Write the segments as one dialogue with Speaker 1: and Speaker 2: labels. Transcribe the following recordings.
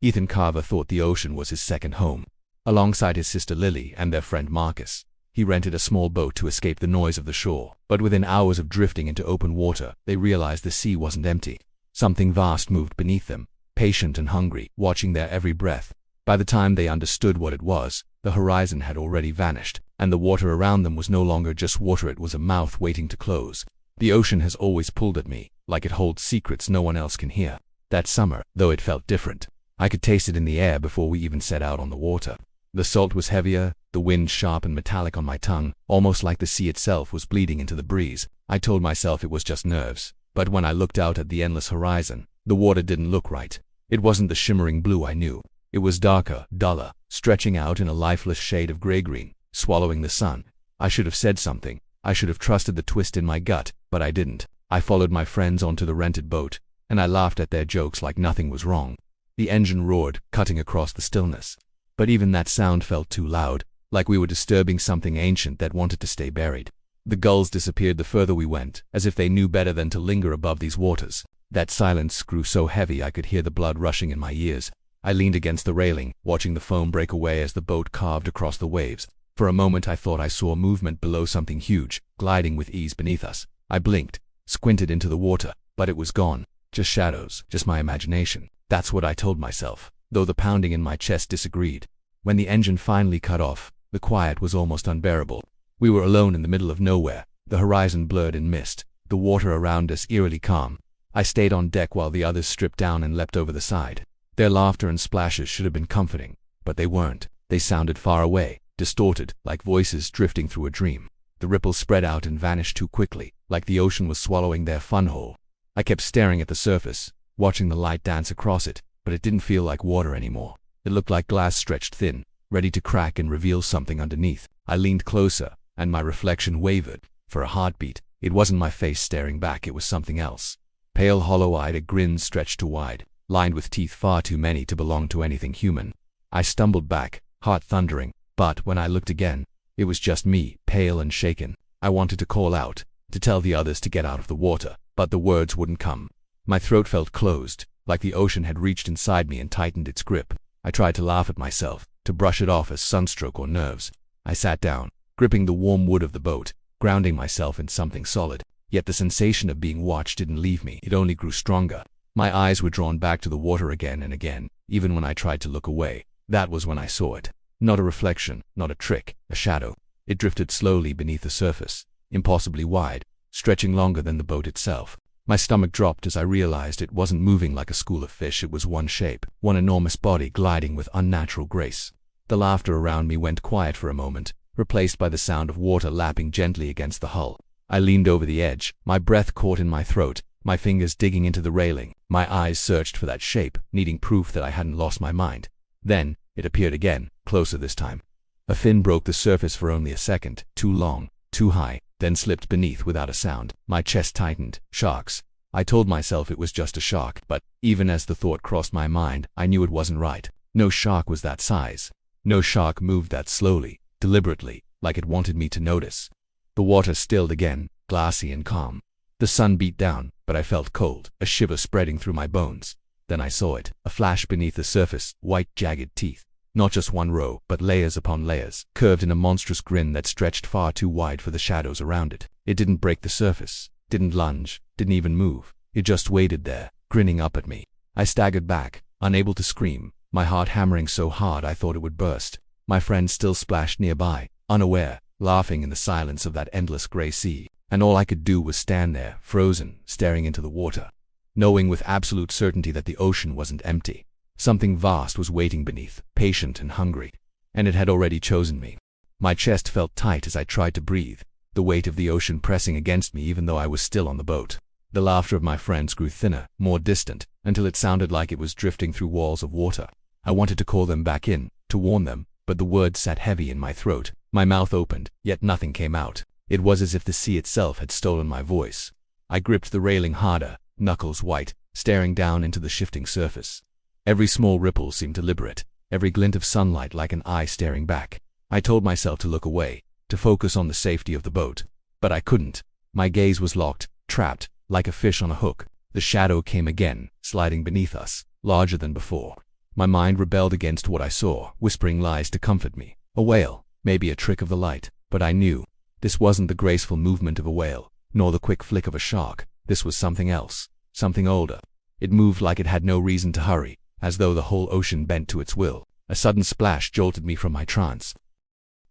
Speaker 1: Ethan Carver thought the ocean was his second home. Alongside his sister Lily and their friend Marcus, he rented a small boat to escape the noise of the shore. But within hours of drifting into open water, they realized the sea wasn't empty. Something vast moved beneath them, patient and hungry, watching their every breath. By the time they understood what it was, the horizon had already vanished, and the water around them was no longer just water, it was a mouth waiting to close. The ocean has always pulled at me, like it holds secrets no one else can hear. That summer, though it felt different, I could taste it in the air before we even set out on the water. The salt was heavier, the wind sharp and metallic on my tongue, almost like the sea itself was bleeding into the breeze. I told myself it was just nerves, but when I looked out at the endless horizon, the water didn't look right. It wasn't the shimmering blue I knew. It was darker, duller, stretching out in a lifeless shade of gray-green, swallowing the sun. I should have said something. I should have trusted the twist in my gut, but I didn't. I followed my friends onto the rented boat, and I laughed at their jokes like nothing was wrong. The engine roared, cutting across the stillness. But even that sound felt too loud, like we were disturbing something ancient that wanted to stay buried. The gulls disappeared the further we went, as if they knew better than to linger above these waters. That silence grew so heavy I could hear the blood rushing in my ears. I leaned against the railing, watching the foam break away as the boat carved across the waves. For a moment I thought I saw movement below, something huge, gliding with ease beneath us. I blinked, squinted into the water, but it was gone. Just shadows, just my imagination. That's what I told myself, though the pounding in my chest disagreed. When the engine finally cut off, the quiet was almost unbearable. We were alone in the middle of nowhere, the horizon blurred in mist, the water around us eerily calm. I stayed on deck while the others stripped down and leapt over the side. Their laughter and splashes should have been comforting, but they weren't. They sounded far away, distorted, like voices drifting through a dream. The ripples spread out and vanished too quickly, like the ocean was swallowing their fun whole. I kept staring at the surface, watching the light dance across it, but it didn't feel like water anymore. It looked like glass stretched thin, ready to crack and reveal something underneath. I leaned closer, and my reflection wavered. For a heartbeat, it wasn't my face staring back, it was something else. Pale, hollow-eyed, a grin stretched too wide, lined with teeth far too many to belong to anything human. I stumbled back, heart thundering, but when I looked again, it was just me, pale and shaken. I wanted to call out, to tell the others to get out of the water, but the words wouldn't come. My throat felt closed, like the ocean had reached inside me and tightened its grip. I tried to laugh at myself, to brush it off as sunstroke or nerves. I sat down, gripping the warm wood of the boat, grounding myself in something solid. Yet the sensation of being watched didn't leave me, it only grew stronger. My eyes were drawn back to the water again and again, even when I tried to look away. That was when I saw it. Not a reflection, not a trick, a shadow. It drifted slowly beneath the surface, impossibly wide, stretching longer than the boat itself. My stomach dropped as I realized it wasn't moving like a school of fish, it was one shape, one enormous body gliding with unnatural grace. The laughter around me went quiet for a moment, replaced by the sound of water lapping gently against the hull. I leaned over the edge, my breath caught in my throat, my fingers digging into the railing. My eyes searched for that shape, needing proof that I hadn't lost my mind. Then, it appeared again, closer this time. A fin broke the surface for only a second, too long, too high, then slipped beneath without a sound. My chest tightened. Sharks. I told myself it was just a shark, but even as the thought crossed my mind, I knew it wasn't right. No shark was that size. No shark moved that slowly, deliberately, like it wanted me to notice. The water stilled again, glassy and calm. The sun beat down, but I felt cold, a shiver spreading through my bones. Then I saw it, a flash beneath the surface, white jagged teeth. Not just one row, but layers upon layers, curved in a monstrous grin that stretched far too wide for the shadows around it. It didn't break the surface, didn't lunge, didn't even move. It just waited there, grinning up at me. I staggered back, unable to scream, my heart hammering so hard I thought it would burst. My friend still splashed nearby, unaware, laughing in the silence of that endless gray sea. And all I could do was stand there, frozen, staring into the water, knowing with absolute certainty that the ocean wasn't empty. Something vast was waiting beneath, patient and hungry, and it had already chosen me. My chest felt tight as I tried to breathe, the weight of the ocean pressing against me even though I was still on the boat. The laughter of my friends grew thinner, more distant, until it sounded like it was drifting through walls of water. I wanted to call them back in, to warn them, but the words sat heavy in my throat. My mouth opened, yet nothing came out. It was as if the sea itself had stolen my voice. I gripped the railing harder, knuckles white, staring down into the shifting surface. Every small ripple seemed deliberate, every glint of sunlight like an eye staring back. I told myself to look away, to focus on the safety of the boat. But I couldn't. My gaze was locked, trapped, like a fish on a hook. The shadow came again, sliding beneath us, larger than before. My mind rebelled against what I saw, whispering lies to comfort me. A whale, maybe a trick of the light, but I knew. This wasn't the graceful movement of a whale, nor the quick flick of a shark. This was something else, something older. It moved like it had no reason to hurry, as though the whole ocean bent to its will. A sudden splash jolted me from my trance.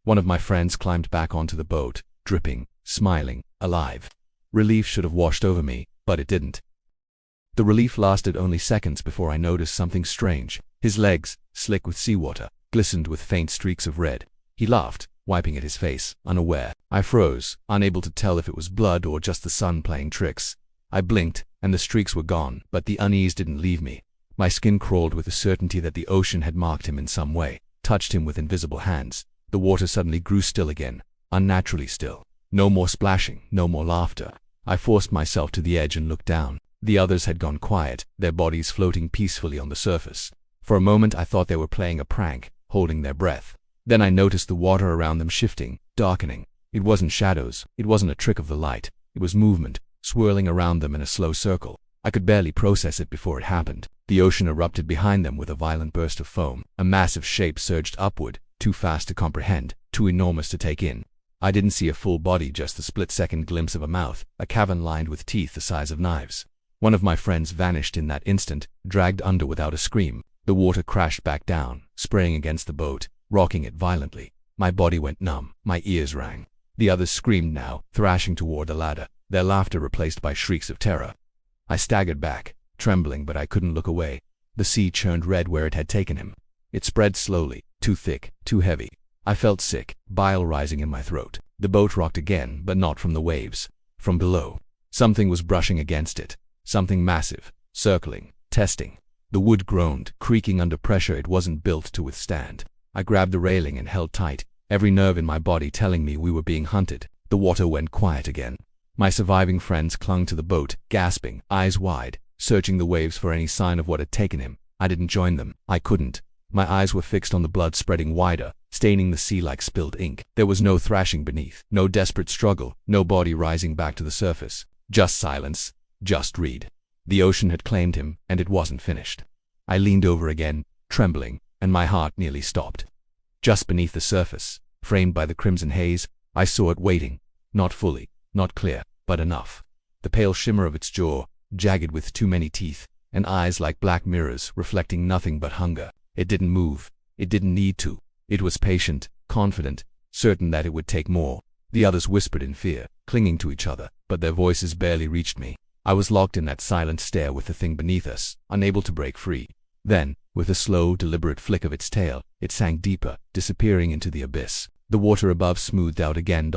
Speaker 1: One of my friends climbed back onto the boat, dripping, smiling, alive. Relief should have washed over me, but it didn't. The relief lasted only seconds before I noticed something strange. His legs, slick with seawater, glistened with faint streaks of red. He laughed, wiping at his face, unaware. I froze, unable to tell if it was blood or just the sun playing tricks. I blinked, and the streaks were gone, but the unease didn't leave me. My skin crawled with the certainty that the ocean had marked him in some way, touched him with invisible hands. The water suddenly grew still again, unnaturally still. No more splashing, no more laughter. I forced myself to the edge and looked down. The others had gone quiet, their bodies floating peacefully on the surface. For a moment I thought they were playing a prank, holding their breath. Then I noticed the water around them shifting, darkening. It wasn't shadows, it wasn't a trick of the light. It was movement, swirling around them in a slow circle. I could barely process it before it happened. The ocean erupted behind them with a violent burst of foam. A massive shape surged upward, too fast to comprehend, too enormous to take in. I didn't see a full body, just the split-second glimpse of a mouth, a cavern lined with teeth the size of knives. One of my friends vanished in that instant, dragged under without a scream. The water crashed back down, spraying against the boat, rocking it violently. My body went numb, my ears rang. The others screamed now, thrashing toward the ladder, their laughter replaced by shrieks of terror. I staggered back, trembling, but I couldn't look away. The sea churned red where it had taken him. It spread slowly, too thick, too heavy. I felt sick, bile rising in my throat. The boat rocked again, but not from the waves. From below. Something was brushing against it. Something massive, circling, testing. The wood groaned, creaking under pressure it wasn't built to withstand. I grabbed the railing and held tight, every nerve in my body telling me we were being hunted. The water went quiet again. My surviving friends clung to the boat, gasping, eyes wide, searching the waves for any sign of what had taken him. I didn't join them. I couldn't. My eyes were fixed on the blood spreading wider, staining the sea like spilled ink. There was no thrashing beneath, no desperate struggle, no body rising back to the surface. Just silence, just Reed. The ocean had claimed him, and it wasn't finished. I leaned over again, trembling, and my heart nearly stopped. Just beneath the surface, framed by the crimson haze, I saw it waiting. Not fully, not clear, but enough. The pale shimmer of its jaw, jagged with too many teeth, and eyes like black mirrors reflecting nothing but hunger. It didn't move. It didn't need to. It was patient, confident, certain that it would take more. The others whispered in fear, clinging to each other, but their voices barely reached me. I was locked in that silent stare with the thing beneath us, unable to break free. Then, with a slow, deliberate flick of its tail, it sank deeper, disappearing into the abyss. The water above smoothed out again.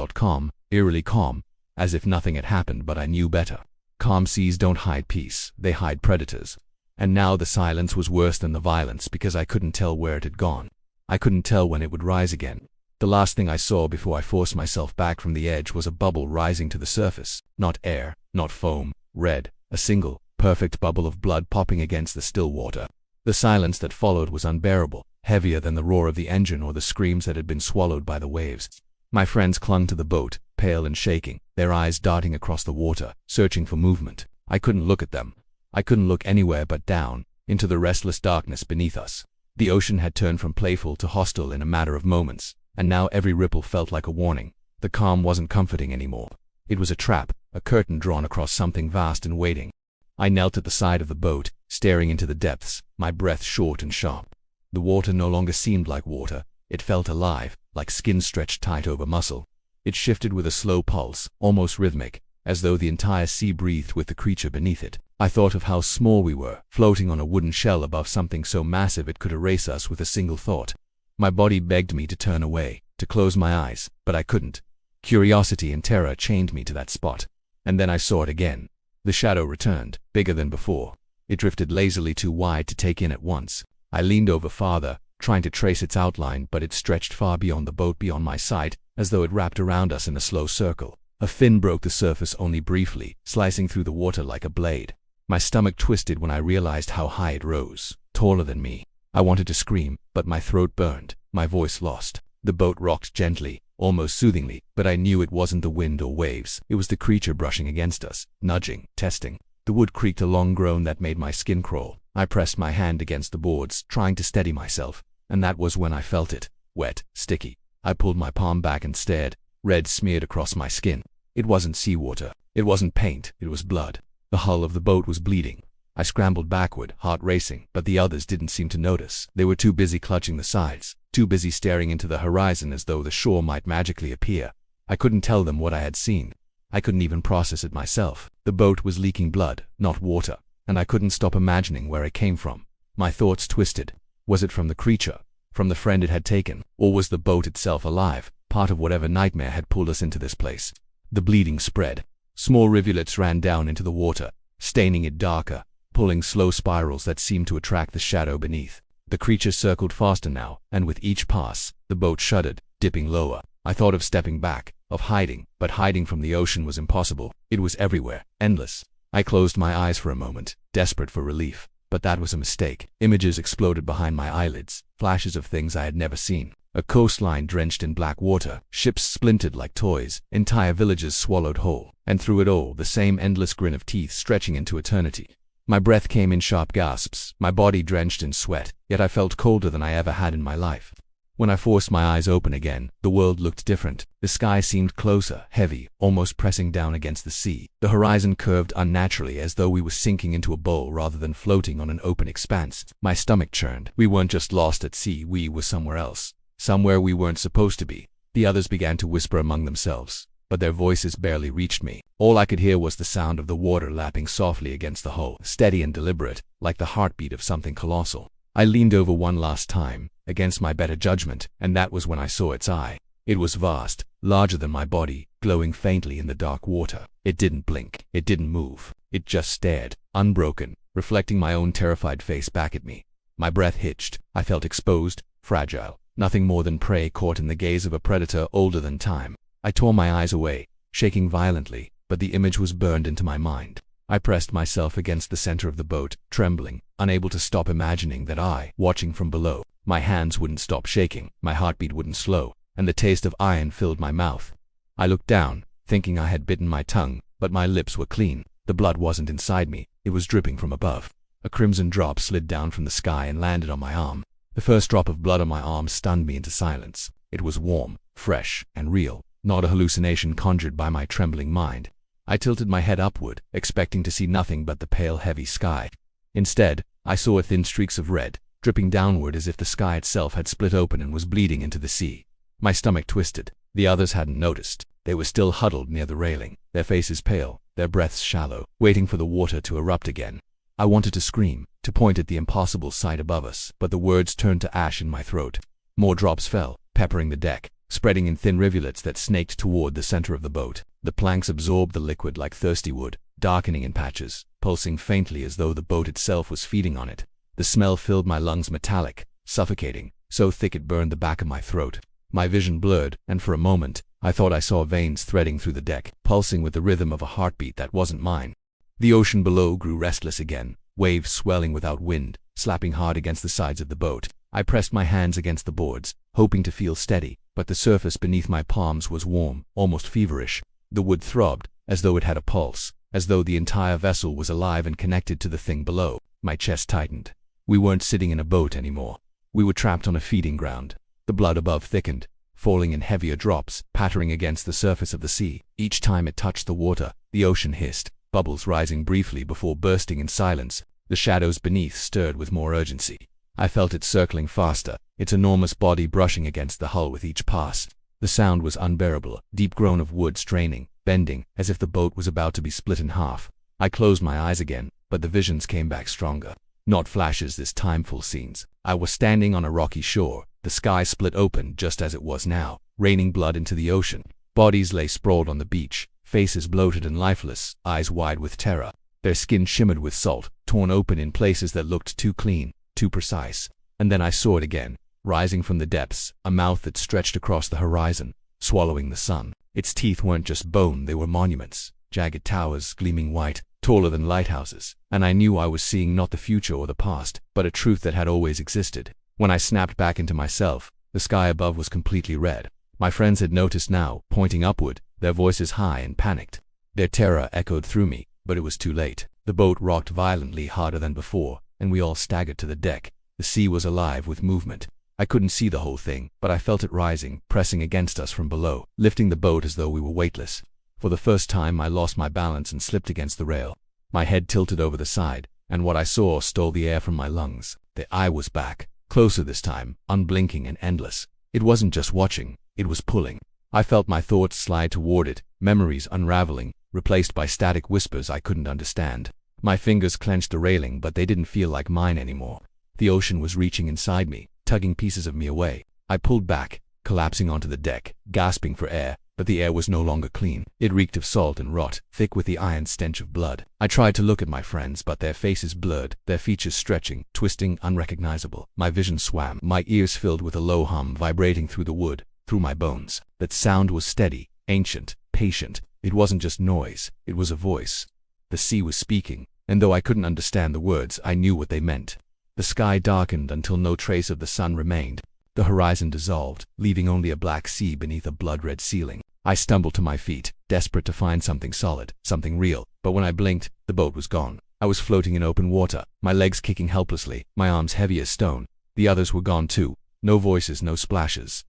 Speaker 1: Eerily calm, as if nothing had happened, but I knew better. Calm seas don't hide peace, they hide predators. And now the silence was worse than the violence because I couldn't tell where it had gone. I couldn't tell when it would rise again. The last thing I saw before I forced myself back from the edge was a bubble rising to the surface. Not air, not foam, red, a single, perfect bubble of blood popping against the still water. The silence that followed was unbearable, heavier than the roar of the engine or the screams that had been swallowed by the waves. My friends clung to the boat, pale and shaking, their eyes darting across the water, searching for movement. I couldn't look at them. I couldn't look anywhere but down, into the restless darkness beneath us. The ocean had turned from playful to hostile in a matter of moments, and now every ripple felt like a warning. The calm wasn't comforting anymore. It was a trap, a curtain drawn across something vast and waiting. I knelt at the side of the boat, staring into the depths, my breath short and sharp. The water no longer seemed like water. It felt alive, like skin stretched tight over muscle. It shifted with a slow pulse, almost rhythmic, as though the entire sea breathed with the creature beneath it. I thought of how small we were, floating on a wooden shell above something so massive it could erase us with a single thought. My body begged me to turn away, to close my eyes, but I couldn't. Curiosity and terror chained me to that spot. And then I saw it again. The shadow returned, bigger than before. It drifted lazily too wide to take in at once. I leaned over farther, trying to trace its outline, but it stretched far beyond the boat, beyond my sight, as though it wrapped around us in a slow circle. A fin broke the surface only briefly, slicing through the water like a blade. My stomach twisted when I realized how high it rose, taller than me. I wanted to scream, but my throat burned, my voice lost. The boat rocked gently, almost soothingly, but I knew it wasn't the wind or waves. It was the creature brushing against us, nudging, testing. The wood creaked a long groan that made my skin crawl. I pressed my hand against the boards, trying to steady myself, and that was when I felt it. Wet, sticky. I pulled my palm back and stared. Red smeared across my skin. It wasn't seawater. It wasn't paint. It was blood. The hull of the boat was bleeding. I scrambled backward, heart racing, but the others didn't seem to notice. They were too busy clutching the sides, too busy staring into the horizon as though the shore might magically appear. I couldn't tell them what I had seen. I couldn't even process it myself. The boat was leaking blood, not water, and I couldn't stop imagining where it came from. My thoughts twisted. Was it from the creature? From the friend it had taken? Or was the boat itself alive, part of whatever nightmare had pulled us into this place? The bleeding spread. Small rivulets ran down into the water, staining it darker, pulling slow spirals that seemed to attract the shadow beneath. The creature circled faster now, and with each pass, the boat shuddered, dipping lower. I thought of stepping back, of hiding, but hiding from the ocean was impossible. It was everywhere, endless. I closed my eyes for a moment, desperate for relief. But that was a mistake. Images exploded behind my eyelids, flashes of things I had never seen. A coastline drenched in black water, ships splintered like toys, entire villages swallowed whole, and through it all, the same endless grin of teeth stretching into eternity. My breath came in sharp gasps, my body drenched in sweat, yet I felt colder than I ever had in my life. When I forced my eyes open again, the world looked different. The sky seemed closer, heavy, almost pressing down against the sea. The horizon curved unnaturally as though we were sinking into a bowl rather than floating on an open expanse. My stomach churned. We weren't just lost at sea, we were somewhere else. Somewhere we weren't supposed to be. The others began to whisper among themselves, but their voices barely reached me. All I could hear was the sound of the water lapping softly against the hull, steady and deliberate, like the heartbeat of something colossal. I leaned over one last time, against my better judgment, and that was when I saw its eye. It was vast, larger than my body, glowing faintly in the dark water. It didn't blink. It didn't move. It just stared, unbroken, reflecting my own terrified face back at me. My breath hitched. I felt exposed, fragile, nothing more than prey caught in the gaze of a predator older than time. I tore my eyes away, shaking violently, but the image was burned into my mind. I pressed myself against the center of the boat, trembling, unable to stop imagining that I, watching from below, my hands wouldn't stop shaking, my heartbeat wouldn't slow, and the taste of iron filled my mouth. I looked down, thinking I had bitten my tongue, but my lips were clean. The blood wasn't inside me, it was dripping from above. A crimson drop slid down from the sky and landed on my arm. The first drop of blood on my arm stunned me into silence. It was warm, fresh, and real, not a hallucination conjured by my trembling mind. I tilted my head upward, expecting to see nothing but the pale, heavy sky. Instead, I saw thin streaks of red, dripping downward as if the sky itself had split open and was bleeding into the sea. My stomach twisted. The others hadn't noticed. They were still huddled near the railing, their faces pale, their breaths shallow, waiting for the water to erupt again. I wanted to scream, to point at the impossible sight above us, but the words turned to ash in my throat. More drops fell, peppering the deck, spreading in thin rivulets that snaked toward the center of the boat. The planks absorbed the liquid like thirsty wood, darkening in patches, pulsing faintly as though the boat itself was feeding on it. The smell filled my lungs metallic, suffocating, so thick it burned the back of my throat. My vision blurred, and for a moment, I thought I saw veins threading through the deck, pulsing with the rhythm of a heartbeat that wasn't mine. The ocean below grew restless again, waves swelling without wind, slapping hard against the sides of the boat. I pressed my hands against the boards, hoping to feel steady, but the surface beneath my palms was warm, almost feverish. The wood throbbed, as though it had a pulse, as though the entire vessel was alive and connected to the thing below. My chest tightened. We weren't sitting in a boat anymore. We were trapped on a feeding ground. The blood above thickened, falling in heavier drops, pattering against the surface of the sea. Each time it touched the water, the ocean hissed, bubbles rising briefly before bursting in silence. The shadows beneath stirred with more urgency. I felt it circling faster, its enormous body brushing against the hull with each pass. The sound was unbearable, deep groan of wood straining, bending, as if the boat was about to be split in half. I closed my eyes again, but the visions came back stronger. Not flashes this time, full scenes. I was standing on a rocky shore, the sky split open just as it was now, raining blood into the ocean. Bodies lay sprawled on the beach, faces bloated and lifeless, eyes wide with terror. Their skin shimmered with salt, torn open in places that looked too clean, too precise. And then I saw it again, rising from the depths, a mouth that stretched across the horizon, swallowing the sun. Its teeth weren't just bone, they were monuments, jagged towers gleaming white, taller than lighthouses, and I knew I was seeing not the future or the past, but a truth that had always existed. When I snapped back into myself, the sky above was completely red. My friends had noticed now, pointing upward, their voices high and panicked. Their terror echoed through me, but it was too late. The boat rocked violently harder than before, and we all staggered to the deck. The sea was alive with movement. I couldn't see the whole thing, but I felt it rising, pressing against us from below, lifting the boat as though we were weightless. For the first time I lost my balance and slipped against the rail. My head tilted over the side, and what I saw stole the air from my lungs. The eye was back, closer this time, unblinking and endless. It wasn't just watching, it was pulling. I felt my thoughts slide toward it, memories unraveling, replaced by static whispers I couldn't understand. My fingers clenched the railing, but they didn't feel like mine anymore. The ocean was reaching inside me, tugging pieces of me away. I pulled back, collapsing onto the deck, gasping for air, but the air was no longer clean. It reeked of salt and rot, thick with the iron stench of blood. I tried to look at my friends, but their faces blurred, their features stretching, twisting, unrecognizable. My vision swam, my ears filled with a low hum vibrating through the wood, through my bones. That sound was steady, ancient, patient. It wasn't just noise, it was a voice. The sea was speaking, and though I couldn't understand the words, I knew what they meant. The sky darkened until no trace of the sun remained. The horizon dissolved, leaving only a black sea beneath a blood-red ceiling. I stumbled to my feet, desperate to find something solid, something real, but when I blinked, the boat was gone. I was floating in open water, my legs kicking helplessly, my arms heavy as stone. The others were gone too. No voices, no splashes,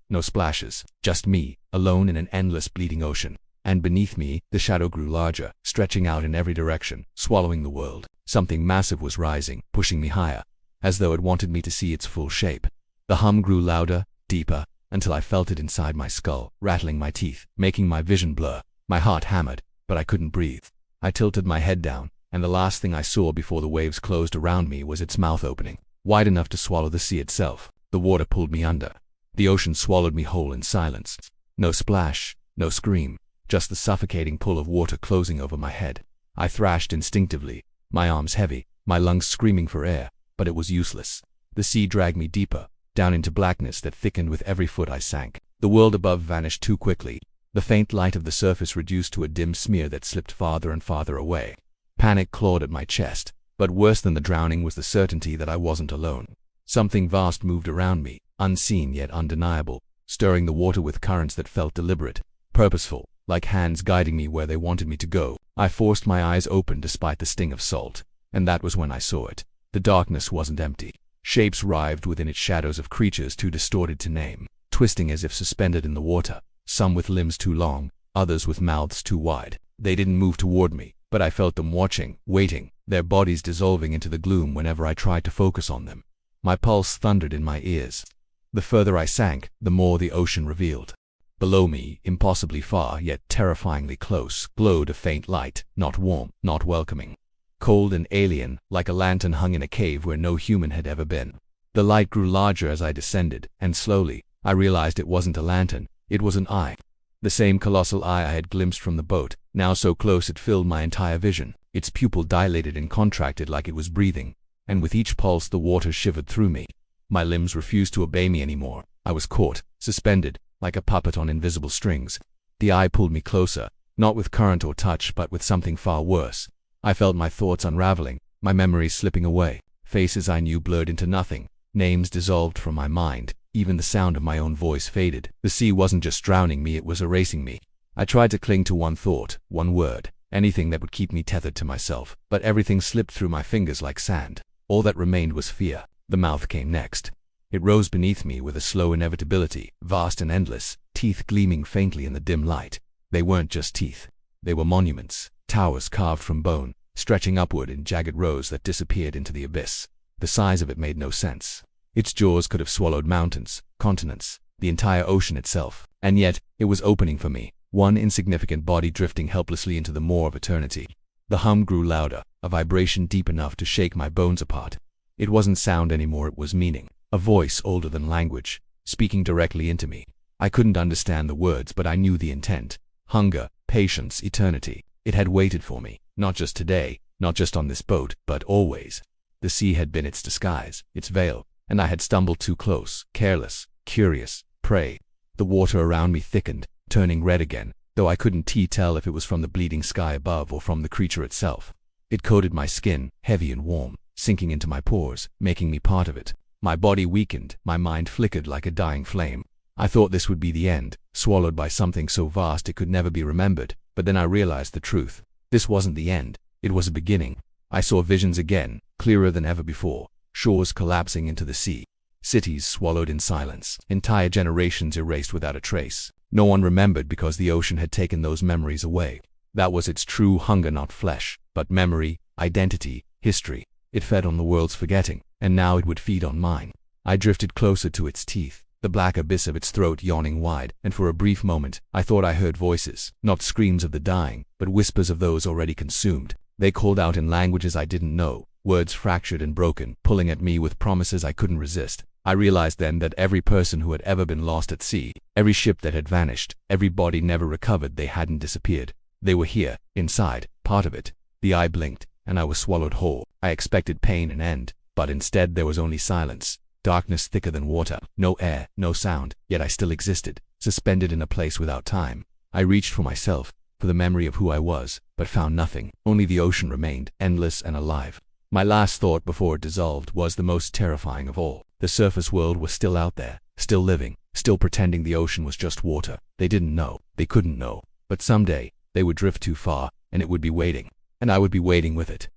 Speaker 1: just me, alone in an endless bleeding ocean. And beneath me, the shadow grew larger, stretching out in every direction, swallowing the world. Something massive was rising, pushing me higher, as though it wanted me to see its full shape. The hum grew louder, deeper, until I felt it inside my skull, rattling my teeth, making my vision blur. My heart hammered, but I couldn't breathe. I tilted my head down, and the last thing I saw before the waves closed around me was its mouth opening, wide enough to swallow the sea itself. The water pulled me under. The ocean swallowed me whole in silence. No splash, no scream, just the suffocating pull of water closing over my head. I thrashed instinctively, my arms heavy, my lungs screaming for air, but it was useless. The sea dragged me deeper, down into blackness that thickened with every foot I sank. The world above vanished too quickly. The faint light of the surface reduced to a dim smear that slipped farther and farther away. Panic clawed at my chest, but worse than the drowning was the certainty that I wasn't alone. Something vast moved around me, unseen yet undeniable, stirring the water with currents that felt deliberate, purposeful, like hands guiding me where they wanted me to go. I forced my eyes open despite the sting of salt, and that was when I saw it. The darkness wasn't empty. Shapes writhed within its shadows of creatures too distorted to name, twisting as if suspended in the water, some with limbs too long, others with mouths too wide. They didn't move toward me, but I felt them watching, waiting, their bodies dissolving into the gloom whenever I tried to focus on them. My pulse thundered in my ears. The further I sank, the more the ocean revealed. Below me, impossibly far yet terrifyingly close, glowed a faint light, not warm, not welcoming. Cold and alien, like a lantern hung in a cave where no human had ever been. The light grew larger as I descended, and slowly, I realized it wasn't a lantern, it was an eye. The same colossal eye I had glimpsed from the boat, now so close it filled my entire vision. Its pupil dilated and contracted like it was breathing, and with each pulse the water shivered through me. My limbs refused to obey me anymore. I was caught, suspended, like a puppet on invisible strings. The eye pulled me closer, not with current or touch but with something far worse. I felt my thoughts unraveling, my memories slipping away. Faces I knew blurred into nothing, names dissolved from my mind, even the sound of my own voice faded. The sea wasn't just drowning me, it was erasing me. I tried to cling to one thought, one word, anything that would keep me tethered to myself, but everything slipped through my fingers like sand. All that remained was fear. The mouth came next. It rose beneath me with a slow inevitability, vast and endless, teeth gleaming faintly in the dim light. They weren't just teeth. They were monuments, towers carved from bone, stretching upward in jagged rows that disappeared into the abyss. The size of it made no sense. Its jaws could have swallowed mountains, continents, the entire ocean itself. And yet, it was opening for me, one insignificant body drifting helplessly into the maw of eternity. The hum grew louder, a vibration deep enough to shake my bones apart. It wasn't sound anymore, it was meaning. A voice older than language, speaking directly into me. I couldn't understand the words, but I knew the intent. Hunger, patience, eternity. It had waited for me, not just today, not just on this boat, but always. The sea had been its disguise, its veil, and I had stumbled too close, careless, curious, prey. The water around me thickened, turning red again, though I couldn't tell if it was from the bleeding sky above or from the creature itself. It coated my skin, heavy and warm, sinking into my pores, making me part of it. My body weakened, my mind flickered like a dying flame. I thought this would be the end, swallowed by something so vast it could never be remembered, but then I realized the truth. This wasn't the end, it was a beginning. I saw visions again, clearer than ever before. Shores collapsing into the sea. Cities swallowed in silence. Entire generations erased without a trace. No one remembered because the ocean had taken those memories away. That was its true hunger, not flesh, but memory, identity, history. It fed on the world's forgetting, and now it would feed on mine. I drifted closer to its teeth, the black abyss of its throat yawning wide, and for a brief moment, I thought I heard voices, not screams of the dying, but whispers of those already consumed. They called out in languages I didn't know, words fractured and broken, pulling at me with promises I couldn't resist. I realized then that every person who had ever been lost at sea, every ship that had vanished, every body never recovered, they hadn't disappeared. They were here, inside, part of it. The eye blinked, and I was swallowed whole. I expected pain and end, but instead there was only silence. Darkness thicker than water, no air, no sound, yet I still existed, suspended in a place without time. I reached for myself, for the memory of who I was, but found nothing. Only the ocean remained, endless and alive. My last thought before it dissolved was the most terrifying of all. The surface world was still out there, still living, still pretending the ocean was just water. They didn't know, they couldn't know, but someday, they would drift too far, and it would be waiting, and I would be waiting with it.